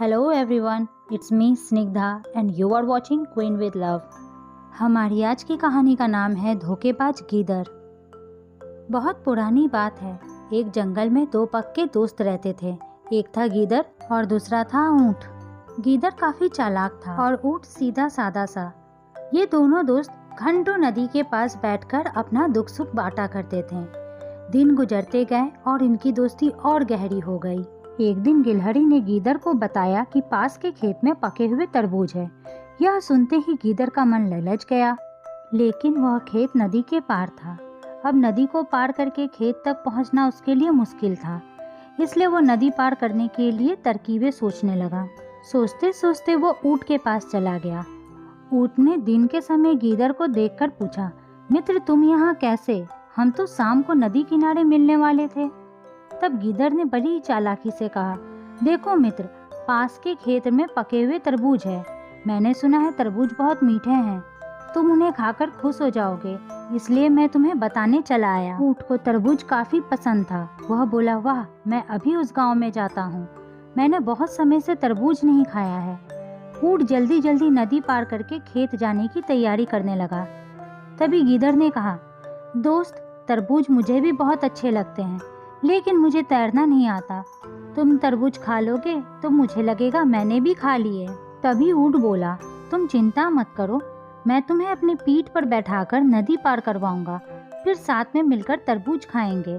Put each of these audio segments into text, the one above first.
Hello everyone, it's me Snigdha and you are watching Queen with love. हमारी आज की कहानी का नाम है धोखेबाज गीदड़। बहुत पुरानी बात है। एक जंगल में दो पक्के दोस्त रहते थे। एक था गीदड़ और दूसरा था ऊंट। गीदड़ काफी चालाक था और ऊंट सीधा सादा सा। ये दोनों दोस्त घंटों नदी के पास बैठकर अपना दुख सुख बांटा करते थे। दिन गुजरते गए और इनकी दोस्ती और गहरी हो गई। एक दिन गिलहरी ने गीदड़ को बताया कि पास के खेत में पके हुए तरबूज है। यह सुनते ही गीदड़ का मन ललच गया, लेकिन वह खेत नदी के पार था। अब नदी को पार करके खेत तक पहुंचना उसके लिए मुश्किल था, इसलिए वो नदी पार करने के लिए तरकीबें सोचने लगा। सोचते सोचते वो ऊंट के पास चला गया। ऊंट ने दिन के समय गीदड़ को देखकर पूछा, मित्र तुम यहाँ कैसे? हम तो शाम को नदी किनारे मिलने वाले थे। तब गीदड़ ने बड़ी चालाकी से कहा, देखो मित्र, पास के खेत में पके हुए तरबूज है। मैंने सुना है तरबूज बहुत मीठे हैं, तुम उन्हें खाकर खुश हो जाओगे, इसलिए मैं तुम्हें बताने चला आया। ऊंट को तरबूज काफी पसंद था। वह बोला, वाह, मैं अभी उस गांव में जाता हूँ। मैंने बहुत समय से तरबूज नहीं खाया है। ऊंट जल्दी जल्दी नदी पार करके खेत जाने की तैयारी करने लगा। तभी गीदड़ ने कहा, दोस्त, तरबूज मुझे भी बहुत अच्छे लगते हैं, लेकिन मुझे तैरना नहीं आता। तुम तरबूज खा लोगे तो मुझे लगेगा मैंने भी खा लिए। तभी ऊंट बोला, तुम चिंता मत करो, मैं तुम्हें अपनी पीठ पर बैठाकर नदी पार करवाऊंगा, फिर साथ में मिलकर तरबूज खाएंगे।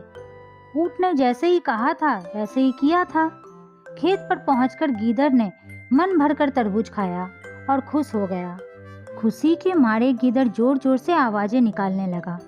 ऊंट ने जैसे ही कहा था वैसे ही किया था। खेत पर पहुंचकर गीदड़ ने मन भरकर तरबूज खाया और खुश हो गया। खुशी के मारे गीदड़ जोर जोर से आवाजें निकालने लगा।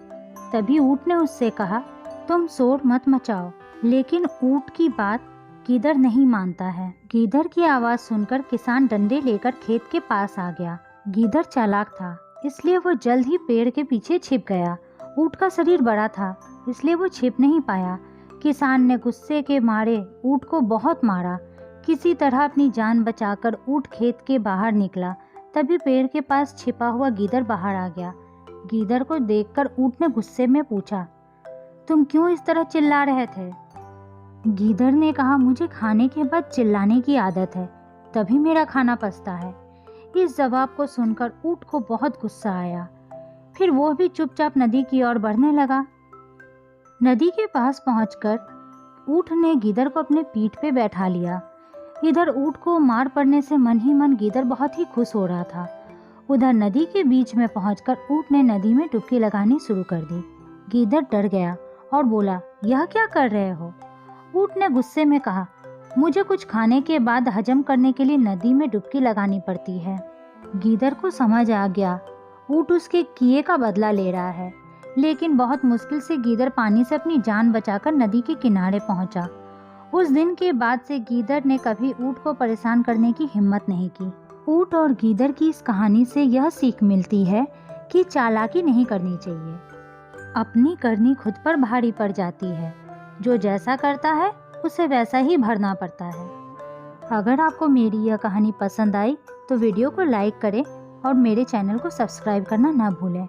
तभी ऊंट ने उससे कहा, तुम शोर मत मचाओ। लेकिन ऊंट की बात गीदड़ नहीं मानता है। गीदड़ की आवाज सुनकर किसान डंडे लेकर खेत के पास आ गया। गीदड़ चालाक था, इसलिए वो जल्द ही पेड़ के पीछे छिप गया। ऊंट का शरीर बड़ा था, इसलिए वो छिप नहीं पाया। किसान ने गुस्से के मारे ऊंट को बहुत मारा। किसी तरह अपनी जान बचाकर ऊंट खेत के बाहर निकला। तभी पेड़ के पास छिपा हुआ गीदड़ बाहर आ गया। गीदड़ को देखकर ऊंट ने गुस्से में पूछा, तुम क्यों इस तरह चिल्ला रहे थे? गीदड़ ने कहा, मुझे खाने के बाद चिल्लाने की आदत है, तभी मेरा खाना पचता है। इस जवाब को सुनकर ऊंट को बहुत गुस्सा आया। फिर वो भी चुपचाप नदी की ओर बढ़ने लगा। नदी के पास पहुंचकर ऊंट ने गीदड़ को अपने पीठ पे बैठा लिया। इधर ऊंट को मार पड़ने से मन ही मन गीदड़ बहुत ही खुश हो रहा था। उधर नदी के बीच में पहुंचकर ऊंट ने नदी में डुबकी लगानी शुरू कर दी। गीदड़ डर गया और बोला, यह क्या कर रहे हो? ऊंट ने गुस्से में कहा, मुझे कुछ खाने के बाद हजम करने के लिए नदी में डुबकी लगानी पड़ती है। गीदड़ को समझ आ गया ऊंट उसके किए का बदला ले रहा है, लेकिन बहुत मुश्किल से गीदड़ पानी से अपनी जान बचाकर नदी के किनारे पहुंचा। उस दिन के बाद से गीदड़ ने कभी ऊंट को परेशान करने की हिम्मत नहीं की। ऊंट और गीदड़ की इस कहानी से यह सीख मिलती है कि चालाकी नहीं करनी चाहिए। अपनी करनी खुद पर भारी पड़ जाती है। जो जैसा करता है उसे वैसा ही भरना पड़ता है। अगर आपको मेरी यह कहानी पसंद आई तो वीडियो को लाइक करें और मेरे चैनल को सब्सक्राइब करना ना भूलें।